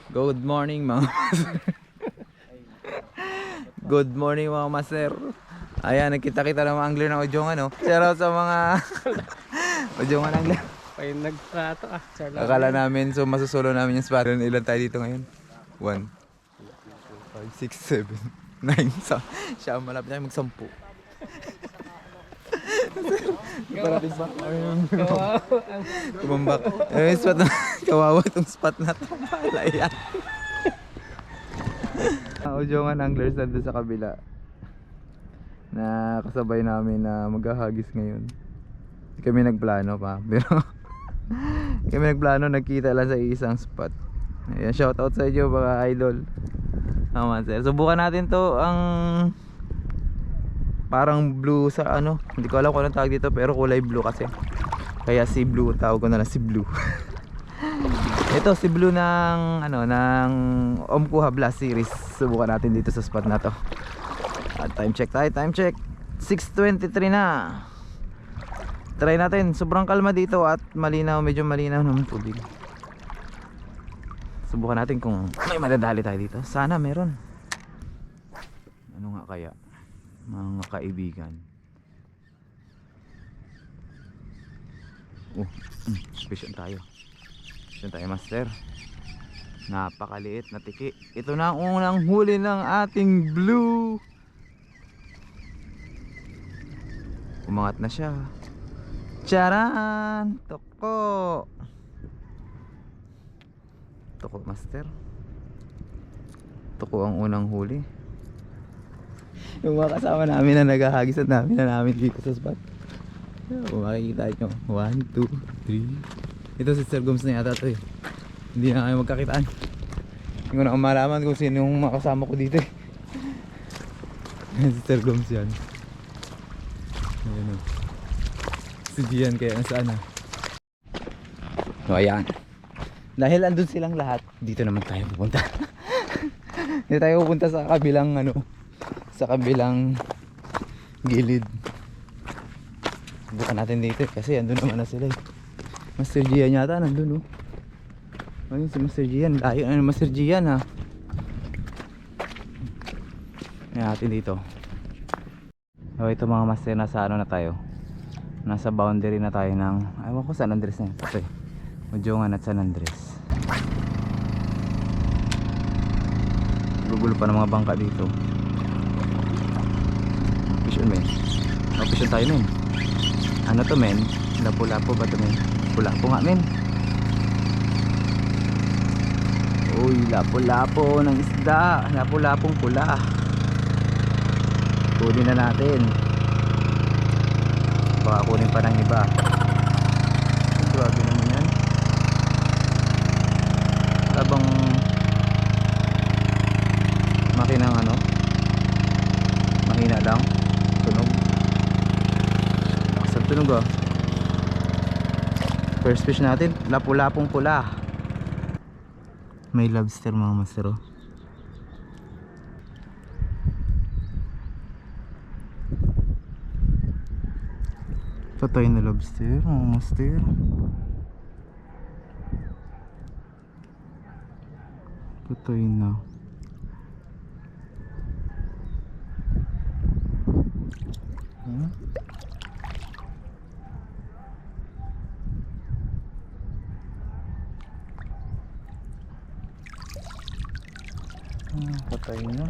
Good morning mga master. Good morning mga master. Ayan, nagkita-kita ng mga angler ng Ujongan, no? Shout out sa mga Ujongan angler. Ay nagtrato Akala namin, so masusulo namin yung spot. Ilan tayo dito ngayon? 1, 5, 6, 7, 9. Siya malapit na mag-10. Parating ba? Tumambak. Yung spot na, kawawa itong spot na ito. Malayan. Ang Ujongan anglers nandun sa kabila na kasabay namin na maghahagis ngayon. Hindi kami nagplano pa, pero hindi kami nagplano, nagkita lang sa isang spot. Ayan, shoutout sa inyo mga idol. Sir. Subukan natin to, ang parang blue sa ano, hindi ko alam kung anong tawag dito, pero kulay blue kasi. Kaya si blue, tawag ko na lang si blue. Ito si blue ng ano, ng Omkuha Blast Series. Subukan natin dito sa spot na to. At time check tayo, time check. 6:23 na. Try natin, sobrang kalma dito at malinaw, medyo malinaw ng tubig. Subukan natin kung may madadali tayo dito. Sana meron. Ano nga kaya, mga kaibigan? Fishon tayo. Fishon tayo master. Napakaliit na tiki. Ito na ang unang huli ng ating blue. Umangat na siya. Charan! Toko! Toko master. Toko ang unang huli. Yung mga kasama namin na naghahagis at namin dito sa spot. Kung makikita nyo, 1, 2, 3. Ito si Sir Gomes na yata ito eh. Hindi na kayo magkakitaan. Hindi ko na malaman kung sino yung makasama ko dito eh. Si Sir Gomes yan. Ayan o. Si Gian kaya nasaan na. So ayan, dahil andun silang lahat, dito naman tayo pupunta. Dito tayo pupunta sa kabilang ano, sa kabilang gilid. Bukan natin dito kasi andun naman na sila eh. Master Gian yata nandun oh. Ayun si Master Gian. Layo na Master Gian ha. Ayan natin dito. So ito mga master, nasa ano na tayo, nasa boundary na tayo ng, ewan ko San Andres na yun. Okay, Ujongan at San Andres. Gugulo pa ng mga bangka dito. Fishon men. Fishon tayo men. Ano to men? Lapu-lapu ba to men? Lapu-lapu nga men. Uy, lapu-lapu ng isda. Lapu-lapong pula. Kunin na natin. Baka kunin pa ng iba. Grabe naman yan. Habang makinang ano, mahina lang tunog. Lakas ang tunog ah. First fish natin, lapu-lapong pula. May lobster mga master oh. Patay na lobster mga master. Patay na. Patay na.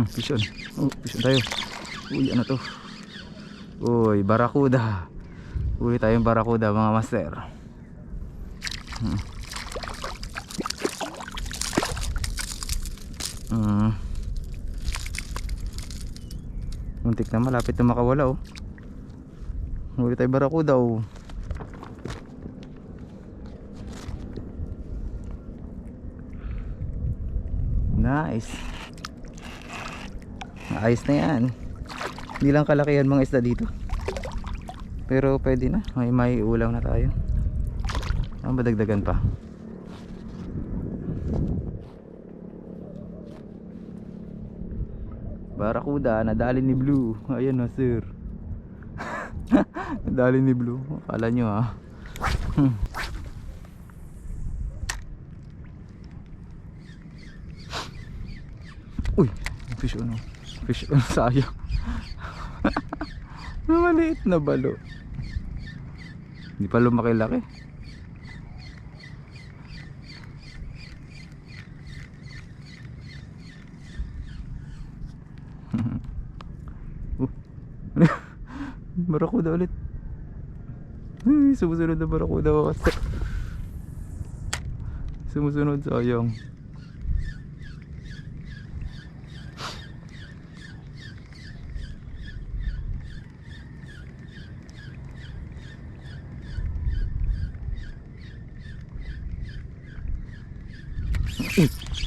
Fishon. Oh, fishon tayo. Uy, ano to? Uy, barakuda. Uy, tayong barakuda mga master. Muntik na, malapit na makawala oh. Uy, tayong barakuda oh. Nice. Ayos na yan. Hindi lang kalakihan mga isda dito, pero pwede na, may ulam na tayo. Ang badagdagan pa. Barakuda, nadali ni Blue. Ayan na sir. Nadali ni Blue. Akala nyo ha. Uy, fish on. Fish on, sayang. Maliit na balo. Hindi pa lumaki-laki. Barakuda ulit. Sumusunod na barakuda. Sumusunod, sayang.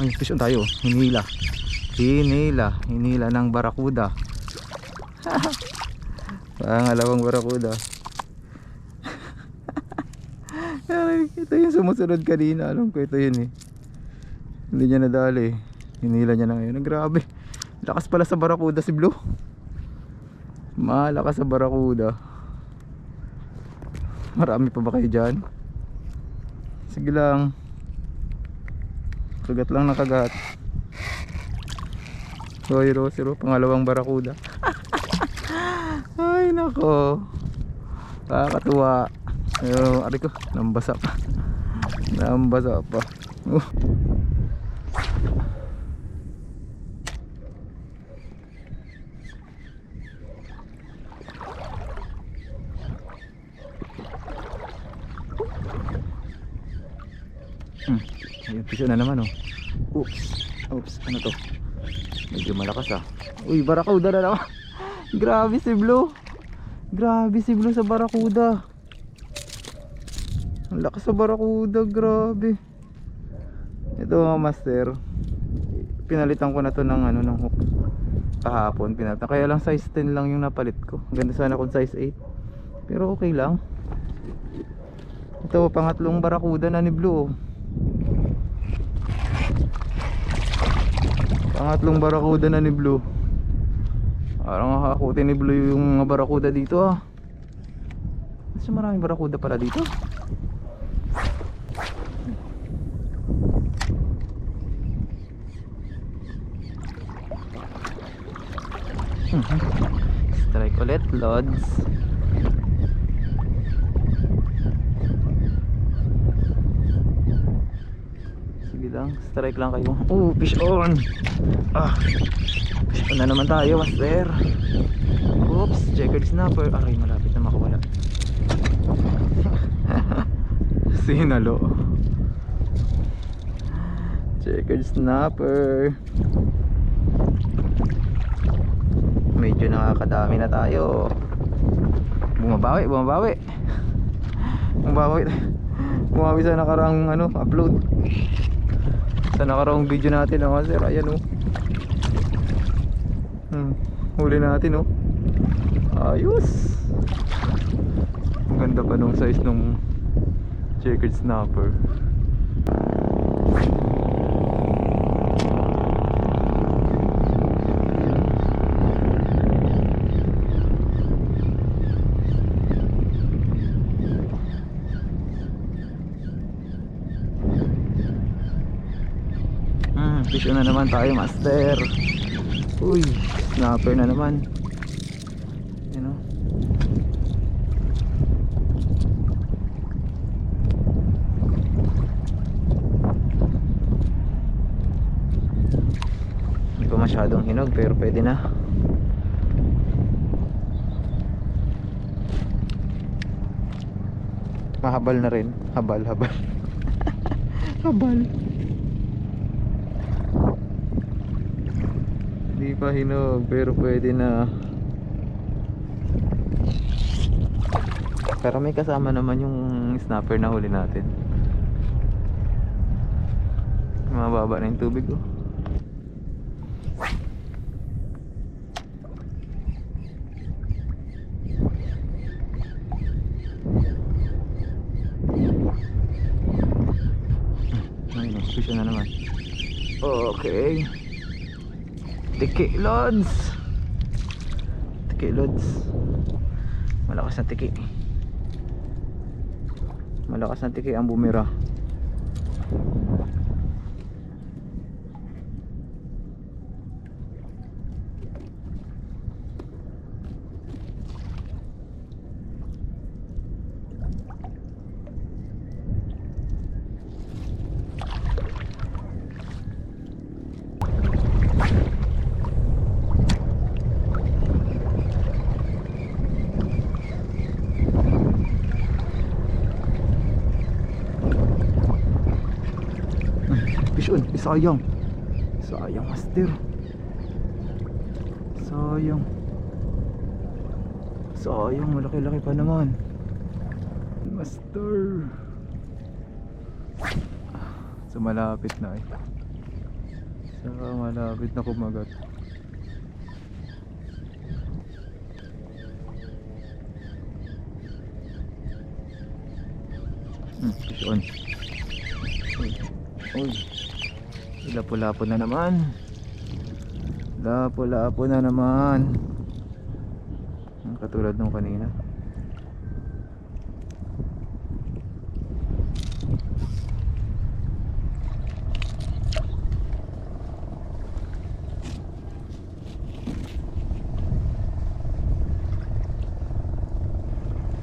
Ay, fish on tayo. Hinila ng barakuda. Pangalawang barakuda. Ito yung sumusunod kanina. Alam ko ito yun eh. Hindi niya nadali. Hinila niya na ngayon. Grabe, lakas pala sa barakuda si Blue. Malakas sa barakuda. Marami pa ba kayo dyan? Sige lang. Kagat lang na kagat. Zero, pangalawang barakuda. Ay nako, kakatuwa. Ari ko, nambasa pa. Ayun, piso na naman oh. Oops, ano to? Medyo malakas ah. Uy, barakuda na naman. Grabe si Blue sa barakuda. Ang lakas sa barakuda, grabe. Ito mga master, pinalitan ko na to ng ng hook kahapon. Pinalitan, kaya lang size 10 lang yung napalit ko. Ganda sana kung size 8, pero okay lang. Ito, pangatlong barakuda na ni Blue. Pangatlong barakuda na ni Blue. Parang nakakutin ni Blue yung mga barakuda dito ah. Kasi maraming barakuda pala dito. Strike ulit, lods. Sige lang, strike lang kayo. Oh, fish on. Fish on na naman tayo, master. Oops, checkered snapper. Aray, malapit na makawala. Sinalo. Checkered snapper. Medyo nakakadami na tayo. Bumabawi sa nakarang upload. Sa nakarang video natin sir. Ayan huli natin ayos. Ang ganda pa nung size nung checkered snapper. Fish na naman tayo, master. Uy, snapper na naman. Hindi pa masyadong hinog pero pwede na. Mahabal na rin. Habal. Hindi pa hinog pero pwede na. Pero may kasama naman yung snapper na huli natin. Mababa na yung tubig fish na naman. Okay. Tiki lods. Tiki lods. Malakas na tiki. Malakas na tiki ang bumira. Sayang. Sayang master. Sayang. Sayang, malaki-laki pa naman. Master. So malapit na eh. So malapit na kumagat. Fish on. Uy. Lapo-lapo na naman. Lapo-lapo na naman. Katulad nung kanina.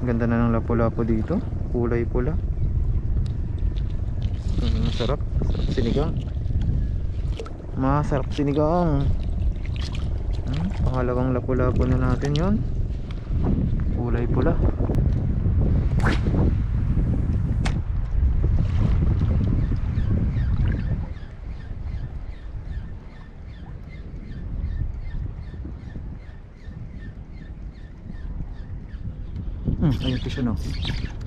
Ganda na ng lapo-lapo dito. Kulay pula. Masarap. Masarap sinigang. Masarap sinigang. Pangalawang lapu-lapu na natin yon. Kulay pula. Ayun fish on.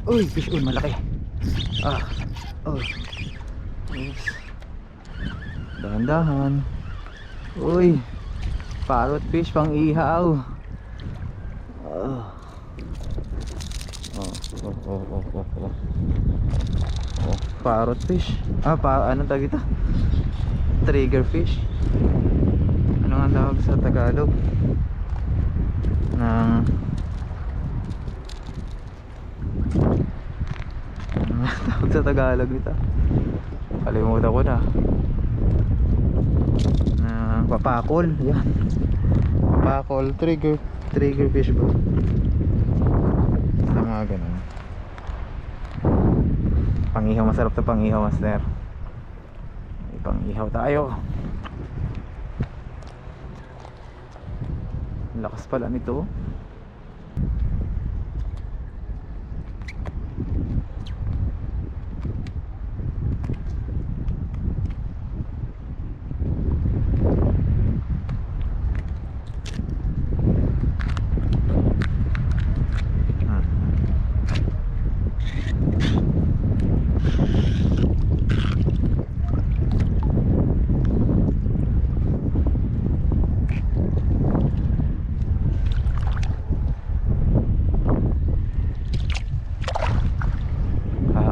Uy, fish on malaki. Oh. Yes. Dahan-dahan. Uy, parrot fish pang ihaw. Oh, parrot fish. Anong tawag ito? Trigger fish. Ano nga tawag sa Tagalog? Tawag sa Tagalog nito. Kalimutan ko na. Papakol, yan. Papakol, trigger fish ba? Sa mga ganun. Pangihaw, masarap na pangihaw, master. May pangihaw tayo. Lakas pala nito.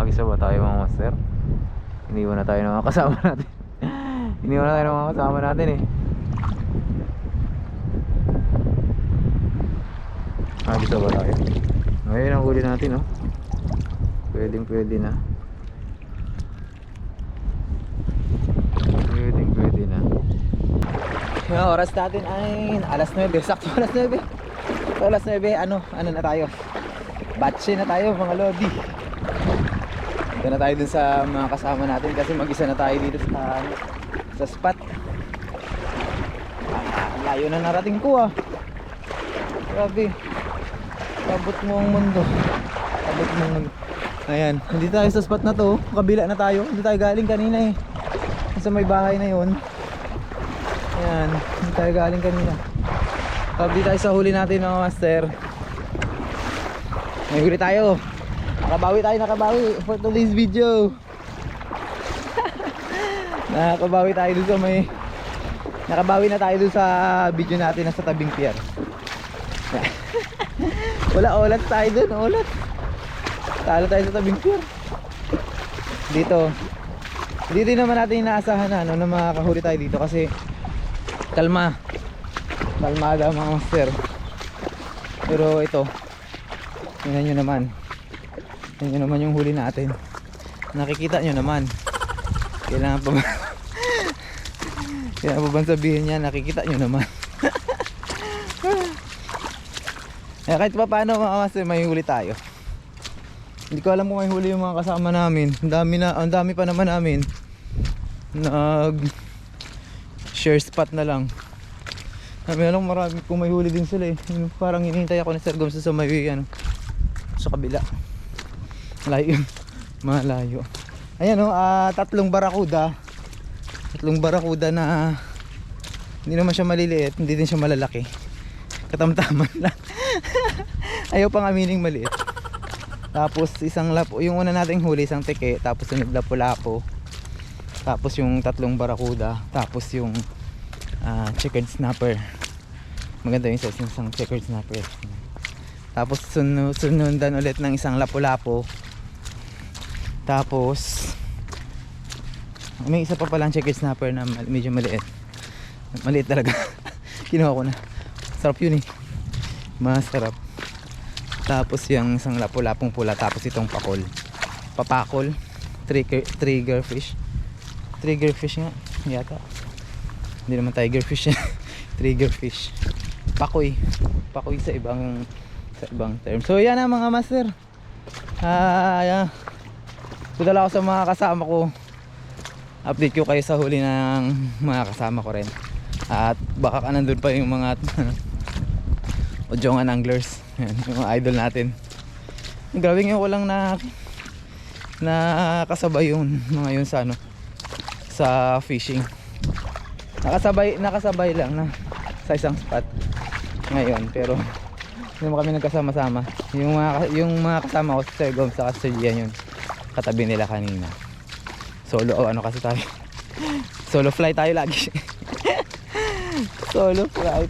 Isa ba tayo mga master? Iniwan na tayo ng mga kasama natin. Iniwan na tayo ng mga kasama natin eh. Isa ba tayo? Ngayon ang huli natin oh. Pwede na. Pwede na. Yung oras natin ay alas 9. Sakto alas 9. So alas 9 ano na tayo? Batche na tayo mga lodi. Ito na tayo dun sa mga kasama natin kasi mag-isa na tayo dito sa spot. Layo na narating ko ah. Grabe. Abot mo ang mundo. Ayan, hindi tayo sa spot na to. Kabila na tayo. Hindi tayo galing kanina eh. Sa may bahay na yun. Ayan, hindi tayo galing kanina. Kabila tayo sa huli natin mga master. May huli tayo. Nakabawi for today's video. Nakabawi tayo dun sa nakabawi na tayo dun sa video natin na sa tabing pier. Wala ulat tayo dun, ulat. Talo tayo sa tabing pier. Dito Hindi din naman natin inaasahan na, na makakahuli tayo dito kasi kalmada mga master. Pero ito, tingnan nyo naman. Tingnan nyo naman yung huli natin. Nakikita nyo naman. Kailangan pa ba kailangan pa bang sabihin niya, nakikita nyo naman. Kahit pa paano mga master, may huli tayo. Hindi ko alam kung may huli yung mga kasama namin. Ang dami pa naman namin nag share spot na lang. Sabi na lang marami kung may huli din sila eh. Parang hinihintay ako ni Sir Gomes sa may ano, sa kabila. Malayo. Malayo. Ayan o, tatlong barakuda na hindi naman siya maliliit, hindi din siya malalaki. Katamtaman lang. Ayaw pang amining maliit. Tapos isang lapo, yung una nating huli isang teke, tapos yung lapu-lapo. Tapos yung tatlong barakuda, tapos yung checkered snapper. Maganda yung size ng isang checkered snapper. Tapos sunundan ulit ng isang lapu-lapo. Tapos may isa pa palang checkered snapper na medyo maliit. Maliit talaga. Kinuha ko na. Sarap yun eh. Masarap. Tapos yung isang lapu-lapong pula. Tapos itong papakol. Trigger fish nga yata. Hindi naman tiger fish. Trigger fish. Pakoy sa ibang term. So yan na mga master. Pudala ako sa mga kasama ko. Update ko kayo sa huli ng mga kasama ko rin. At baka nandun pa yung mga Ojongan anglers. Yan, yung mga idol natin. Grabe nga walang nakasabay yung mga yun sa sa fishing. Nakasabay lang na sa isang spot ngayon, pero hindi mo kami nagkasama-sama. Yung mga kasama ko, si Sir Gomes sa Sir Gian, yun katabi nila kanina. Solo kasi tayo. Solo fly tayo lagi. Solo flight.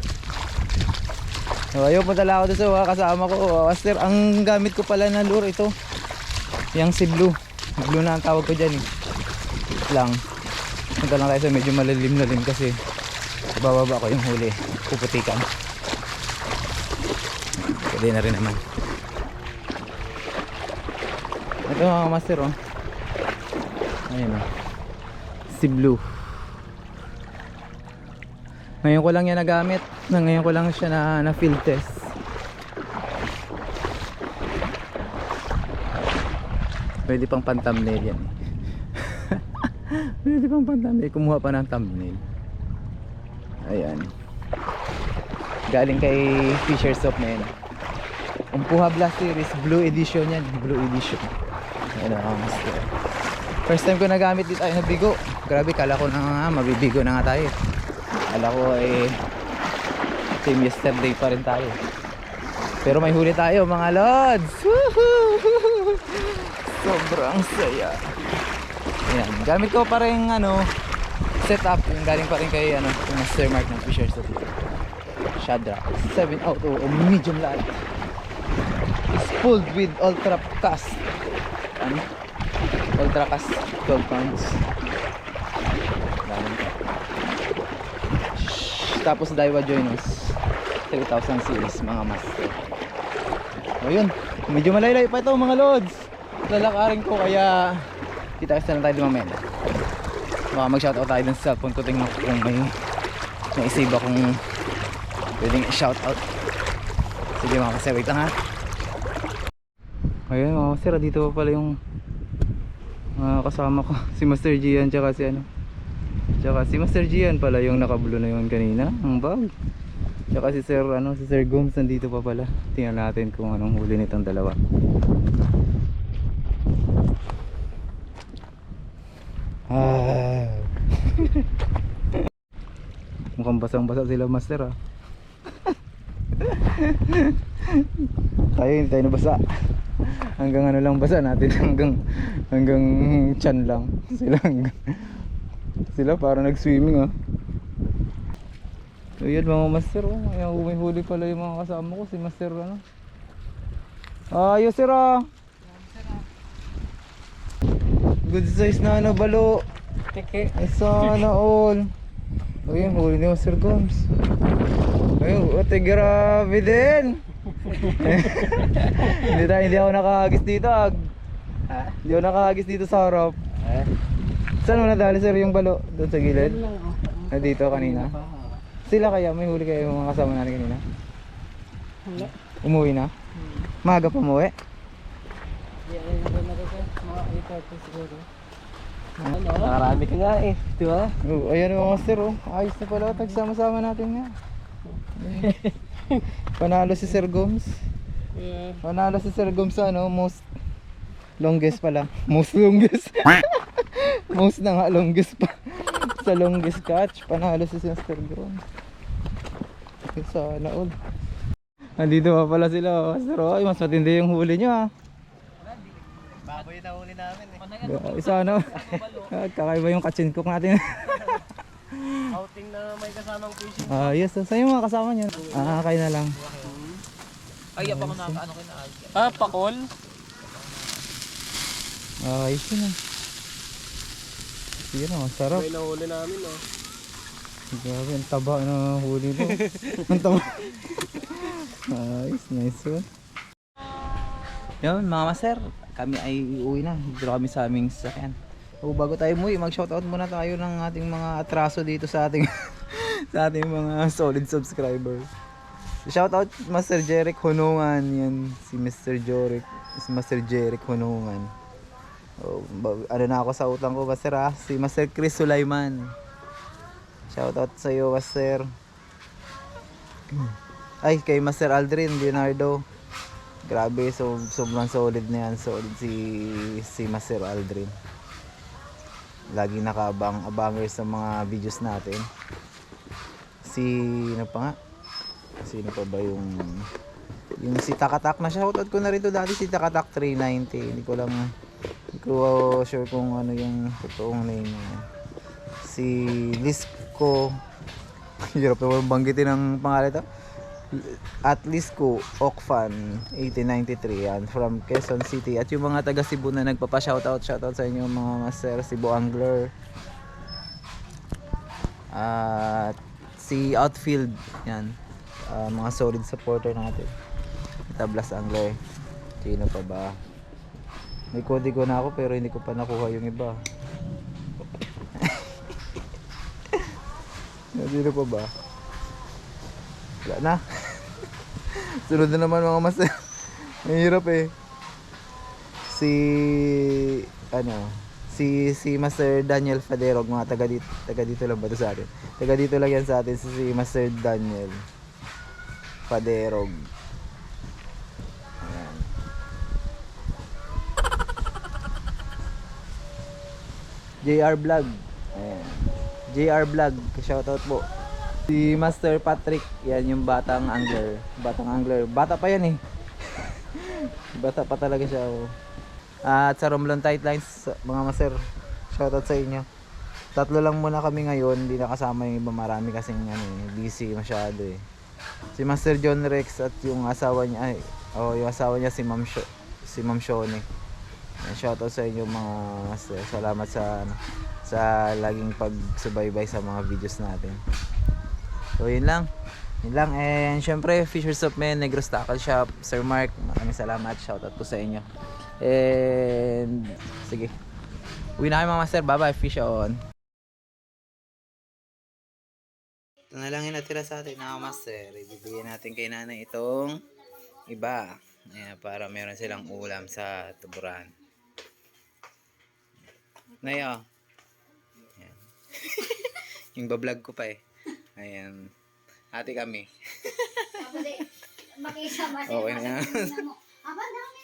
So, ayun, punta lang ako doon sa mga kasama ko. Master, ang gamit ko pala na lure ito, yung si Blue na ang tawag ko dyan eh. Lang punta lang tayo sa medyo malalim kasi bababa ko yung huli, puputikan. Pwede na rin naman. Ito mga master oh. Ayun oh, si Blue. Ngayon ko lang yan nagamit. Ngayon ko lang siya na field test. Pwede pang pan-thumbnail yan. Pwede pang pan-thumbnail. Kumuha pa ng thumbnail. Ayan. Galing kay Fisher's Soap na yan. Umpuha Blast Series Blue Edition yan. Blue Edition. Ayan o, master. First time ko nagamit dito ay nabigo. Grabe, kala ko na nga mabibigo na nga tayo. Kala ko ay team yesterday pa rin tayo. Pero may huli tayo mga lods. Sobrang saya. Ayan, gamit ko pa rin setup. Yung galing pa rin kay yung Master Mark ng Fisher's Soap. Shadrack 7 out o medium light. It's pulled with ultra cast. Ultra cast 12 pounds. Tapos Daiwa Joiners 3000 series mga master. O yun, medyo malaylay pa ito mga lods. Lalakarin ko kaya kita-kita lang tayo mamaya. Baka mag-shoutout tayo dun sa cellphone ko. Tingnan ko kung may isave akong pwedeng shoutout. Sige mga master, wait lang ha. Ayun mga master, dito pa pala yung kasama ko. Si Master Gian tsaka si Master Gian pala yung nakablue na yun kanina, ang bag. Tsaka si Sir Gomes nandito pa pala. Tingnan natin kung anong huli nitong dalawa. Mukhang basang-basa sila master Tayo hindi tayo nabasa. Hanggang lang basa natin, hanggang tiyan lang. Sila parang nag-swimming So yun mga master Ayan, may huli pala yung mga kasama ko. Si master ayos sir good size na balo. Tiki. Ay, sana all. Uy, yung huli ni Master Gomes. Ay, ate, grabe din. Hindi ako nakahagis dito, ag. Ha? Hindi ako nakahagis dito sa harap. Eh? Saan mo nadali, sir, yung balo? Doon sa gilid? Yan lang, oh. Ah, dito kanina? Sila kaya, may huli kayo yung mga kasama natin kanina? Wala. Umuwi na? Maaga pa umuwi? Yan na rin mga 8:30 siguro. Ano? Nakarami ka nga eh, di ba? Oh, ayan mga master, oh. Ayos na pala, tagsama-sama natin nga. Panalo si Sir Gomes. Yeah. Panalo si Sir Gomes sa ano, most longest pala. Most longest. Most na nga, longest pa. Sa longest catch, panalo si Sir Gomes. Sana all. Nandito pa pala sila, oh. Master. Ay, mas matindi yung huli nyo, ah. Baboy na huli namin eh. Isa ano, kakaiba yung katsin cook natin. Outing na may kasamang fishing. Yes, saan yung mga kasama nyo? Kayo na lang. Ay, pa ko na ano kinaay. Ah, pakol? Ayos yun, ah. Sige na, masarap. May nahuli namin oh. Grabe, ang taba na huli to. Ang taba. Ayos, nice one. Yun mga master, kami ay uuwi na. Dito kami sa aming sasakyan. O bago tayo umuwi, mag-shoutout muna tayo ng ating mga atraso dito sa ating sa ating mga solid subscribers. Shoutout Master Jeric Hunungan, yan si Mr. Jeric, si Master Jeric Hunungan. Oh, ano na ako sa utang ko, Master, ah? Si Master Chris Sulaiman. Shoutout sa iyo, Master. Ay, kay Master Aldrin Leonardo. Grabe, so sobrang solid na yan. Solid si Master Aldrin. Lagi nakaabang-abanger sa mga videos natin. Ano pa nga? Sino pa ba yung si Takatak na shoutout ko na rin to dati, si Takatak 390. Hindi ko sure kung ano yung totoong name niya. Si Lisco. Hirap naman banggitin ang pangalan ito. At Lisco Okfan 1893 yan, from Quezon City. At yung mga taga Cebu na shoutout sa inyo mga master, Cebu Angler. At si Outfield yan, mga solid supporter natin. Tablas Angler. Sino pa ba? May kode ko na ako pero hindi ko pa nakuha yung iba. Sino pa ba? Wala na. Sunod na naman mga master. Mahirap eh. Si Master Daniel Faderog, mga taga dito lang ba to sa atin? Taga dito lang yan sa atin, si Master Daniel Faderog. Ayan. JR Vlog. Ayan. JR Vlog, shoutout po. Si Master Patrick, yan yung batang angler. Bata pa yan eh. Bata pa talaga siya, oh. At sa Romblon Tightlines, mga master, shoutout sa inyo. Tatlo lang muna kami ngayon, hindi nakasama yung iba, marami kasing busy masyado eh. Si Master John Rex at yung asawa niya, yung asawa niya si Ma'am Shone. Shoutout sa inyo mga master. Salamat sa laging pagsubaybay sa mga videos natin. So yun lang. And syempre Fishers of Men, Negros Tackle Shop, Sir Mark, maraming salamat. Shoutout po sa inyo. And sige, uwi na kayo mga master. Bye bye, fish on. Ito na lang yung natira sa atin mga master. Ibibigyan natin kay nanay itong iba. Ayan, para meron silang ulam sa tuburan. Nayo. Ayan. Yung bablog ko pa eh. Ayan. Ate kami. Makisama Okay na. Aba, dami